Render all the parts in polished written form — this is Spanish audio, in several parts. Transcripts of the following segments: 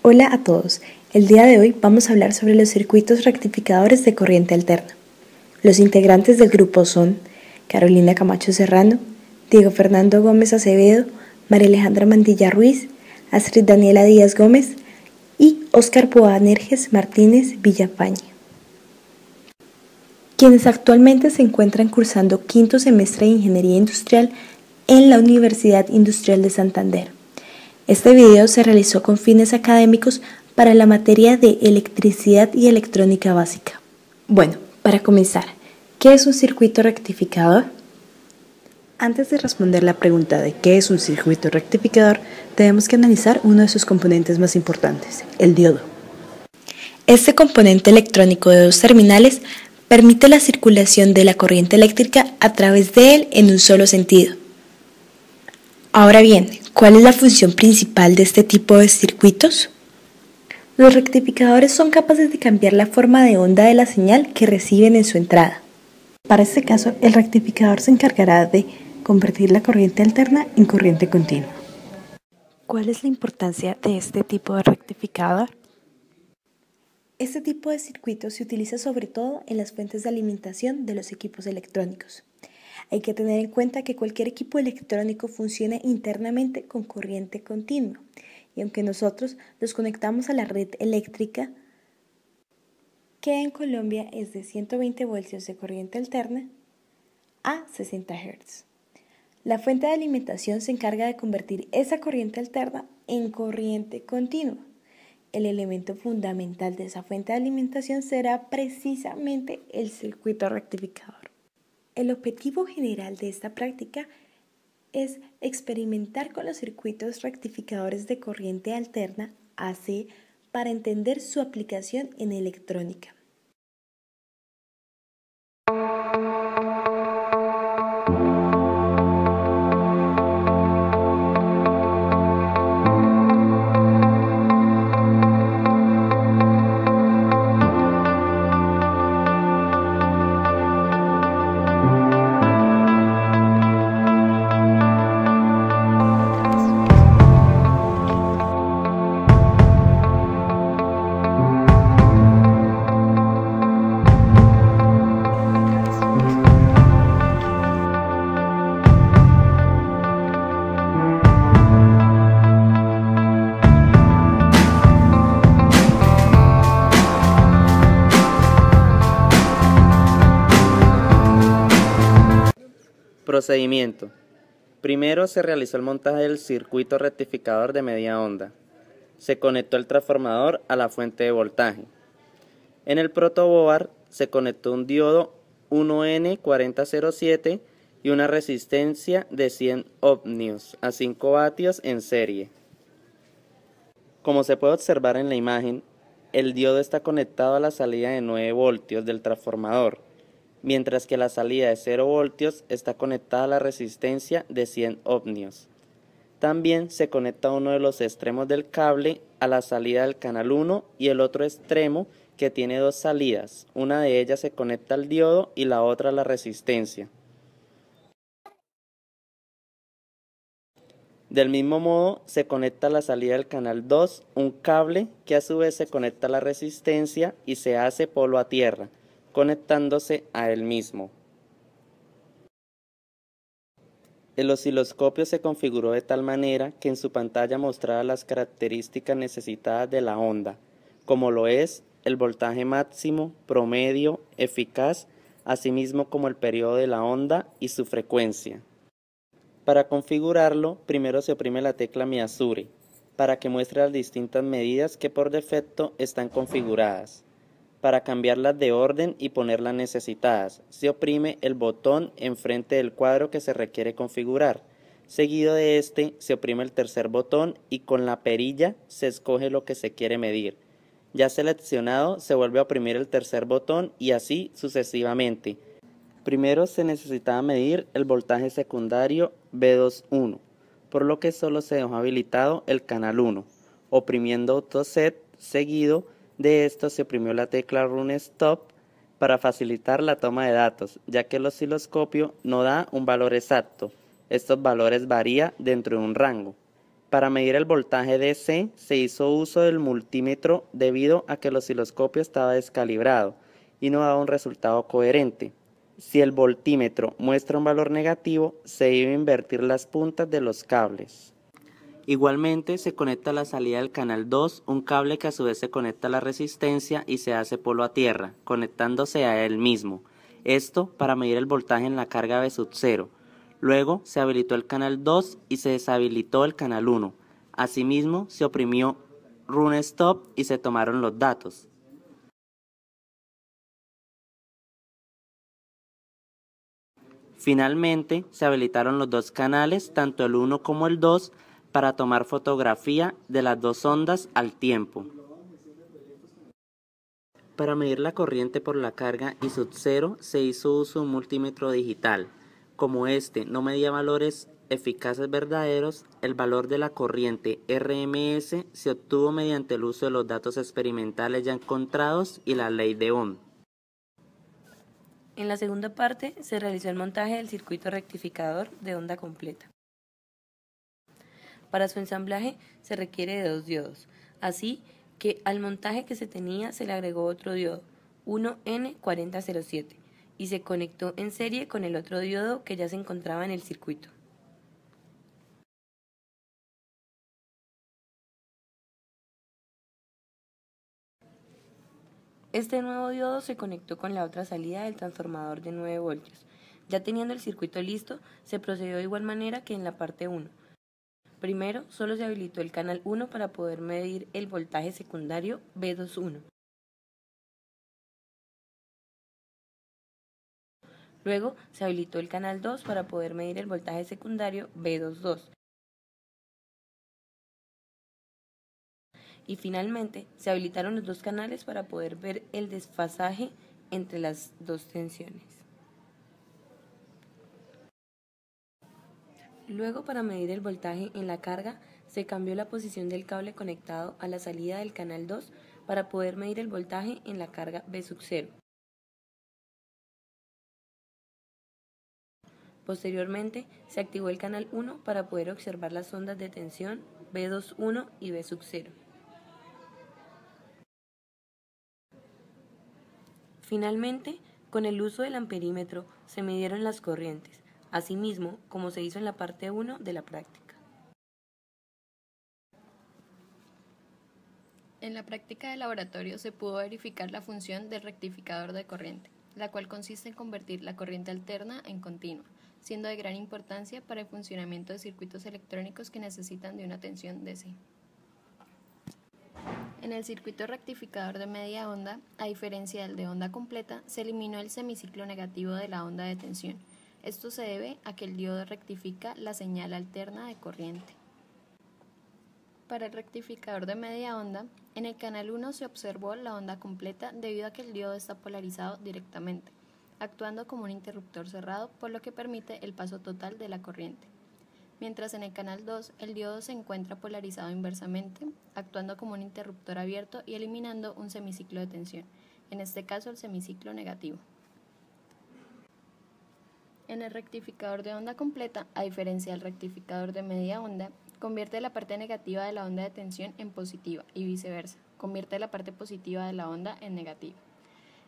Hola a todos, el día de hoy vamos a hablar sobre los circuitos rectificadores de corriente alterna. Los integrantes del grupo son Carolina Camacho Serrano, Diego Fernando Gómez Acevedo, María Alejandra Mantilla Ruiz, Astrid Daniela Díaz Gómez y Óscar Boanerges Martínez Villafañe, quienes actualmente se encuentran cursando quinto semestre de Ingeniería Industrial en la Universidad Industrial de Santander. Este video se realizó con fines académicos para la materia de Electricidad y Electrónica Básica. Bueno, para comenzar, ¿qué es un circuito rectificador? Antes de responder la pregunta de qué es un circuito rectificador, tenemos que analizar uno de sus componentes más importantes, el diodo. Este componente electrónico de dos terminales permite la circulación de la corriente eléctrica a través de él en un solo sentido. Ahora bien, ¿cuál es la función principal de este tipo de circuitos? Los rectificadores son capaces de cambiar la forma de onda de la señal que reciben en su entrada. Para este caso, el rectificador se encargará de convertir la corriente alterna en corriente continua. ¿Cuál es la importancia de este tipo de rectificador? Este tipo de circuito se utiliza sobre todo en las fuentes de alimentación de los equipos electrónicos. Hay que tener en cuenta que cualquier equipo electrónico funciona internamente con corriente continua, y aunque nosotros los conectamos a la red eléctrica, que en Colombia es de 120 voltios de corriente alterna a 60 Hz. La fuente de alimentación se encarga de convertir esa corriente alterna en corriente continua. El elemento fundamental de esa fuente de alimentación será precisamente el circuito rectificador. El objetivo general de esta práctica es experimentar con los circuitos rectificadores de corriente alterna AC para entender su aplicación en electrónica. Procedimiento. Primero se realizó el montaje del circuito rectificador de media onda. Se conectó el transformador a la fuente de voltaje. En el protoboard se conectó un diodo 1N4007 y una resistencia de 100 ohmios a 5 vatios en serie. Como se puede observar en la imagen, el diodo está conectado a la salida de 9 voltios del transformador, mientras que la salida de 0 voltios está conectada a la resistencia de 100 ohmios. También se conecta uno de los extremos del cable a la salida del canal 1 y el otro extremo, que tiene dos salidas, una de ellas se conecta al diodo y la otra a la resistencia. Del mismo modo, se conecta a la salida del canal 2 un cable que a su vez se conecta a la resistencia y se hace polo a tierra, conectándose a él mismo. El osciloscopio se configuró de tal manera que en su pantalla mostrara las características necesitadas de la onda, como lo es el voltaje máximo, promedio, eficaz, asimismo como el periodo de la onda y su frecuencia. Para configurarlo, primero se oprime la tecla Measure, para que muestre las distintas medidas que por defecto están configuradas. Para cambiarlas de orden y ponerlas necesitadas, se oprime el botón enfrente del cuadro que se requiere configurar. Seguido de este, se oprime el tercer botón y con la perilla se escoge lo que se quiere medir. Ya seleccionado, se vuelve a oprimir el tercer botón y así sucesivamente. Primero se necesitaba medir el voltaje secundario B21, por lo que solo se dejó habilitado el canal 1. Oprimiendo AutoSet, seguido de esto se oprimió la tecla Run Stop para facilitar la toma de datos, ya que el osciloscopio no da un valor exacto. Estos valores varían dentro de un rango. Para medir el voltaje DC se hizo uso del multímetro debido a que el osciloscopio estaba descalibrado y no daba un resultado coherente. Si el voltímetro muestra un valor negativo, se debe invertir las puntas de los cables. Igualmente se conecta a la salida del canal 2 un cable que a su vez se conecta a la resistencia y se hace polo a tierra, conectándose a él mismo. Esto para medir el voltaje en la carga V0. Luego se habilitó el canal 2 y se deshabilitó el canal 1. Asimismo se oprimió Run Stop y se tomaron los datos. Finalmente se habilitaron los dos canales, tanto el 1 como el 2, para tomar fotografía de las dos ondas al tiempo. Para medir la corriente por la carga I0 se hizo uso de un multímetro digital. Como este no medía valores eficaces verdaderos, el valor de la corriente RMS se obtuvo mediante el uso de los datos experimentales ya encontrados y la ley de Ohm. En la segunda parte se realizó el montaje del circuito rectificador de onda completa. Para su ensamblaje se requiere de 2 diodos, así que al montaje que se tenía se le agregó otro diodo, 1N4007, y se conectó en serie con el otro diodo que ya se encontraba en el circuito. Este nuevo diodo se conectó con la otra salida del transformador de 9 voltios. Ya teniendo el circuito listo, se procedió de igual manera que en la parte 1. Primero, solo se habilitó el canal 1 para poder medir el voltaje secundario V21. Luego, se habilitó el canal 2 para poder medir el voltaje secundario V22. Y finalmente, se habilitaron los dos canales para poder ver el desfasaje entre las dos tensiones. Luego, para medir el voltaje en la carga, se cambió la posición del cable conectado a la salida del canal 2 para poder medir el voltaje en la carga V0. Posteriormente, se activó el canal 1 para poder observar las ondas de tensión V21 y V0. Finalmente, con el uso del amperímetro se midieron las corrientes, asimismo como se hizo en la parte 1 de la práctica. En la práctica de laboratorio se pudo verificar la función del rectificador de corriente, la cual consiste en convertir la corriente alterna en continua, siendo de gran importancia para el funcionamiento de circuitos electrónicos que necesitan de una tensión DC. En el circuito rectificador de media onda, a diferencia del de onda completa, se eliminó el semiciclo negativo de la onda de tensión. Esto se debe a que el diodo rectifica la señal alterna de corriente. Para el rectificador de media onda, en el canal 1 se observó la onda completa debido a que el diodo está polarizado directamente, actuando como un interruptor cerrado, por lo que permite el paso total de la corriente. Mientras en el canal 2 el diodo se encuentra polarizado inversamente, actuando como un interruptor abierto y eliminando un semiciclo de tensión, en este caso el semiciclo negativo. En el rectificador de onda completa, a diferencia del rectificador de media onda, convierte la parte negativa de la onda de tensión en positiva y viceversa, convierte la parte positiva de la onda en negativa.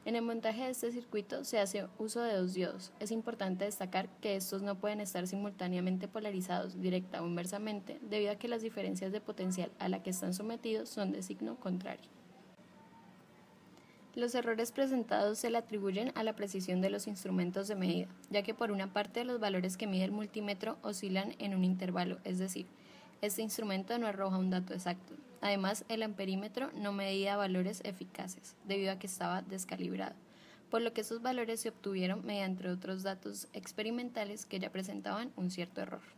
En el montaje de este circuito se hace uso de 2 diodos. Es importante destacar que estos no pueden estar simultáneamente polarizados directa o inversamente debido a que las diferencias de potencial a la que están sometidos son de signo contrario. Los errores presentados se le atribuyen a la precisión de los instrumentos de medida, ya que por una parte los valores que mide el multímetro oscilan en un intervalo, es decir, este instrumento no arroja un dato exacto. Además, el amperímetro no medía valores eficaces, debido a que estaba descalibrado, por lo que esos valores se obtuvieron mediante otros datos experimentales que ya presentaban un cierto error.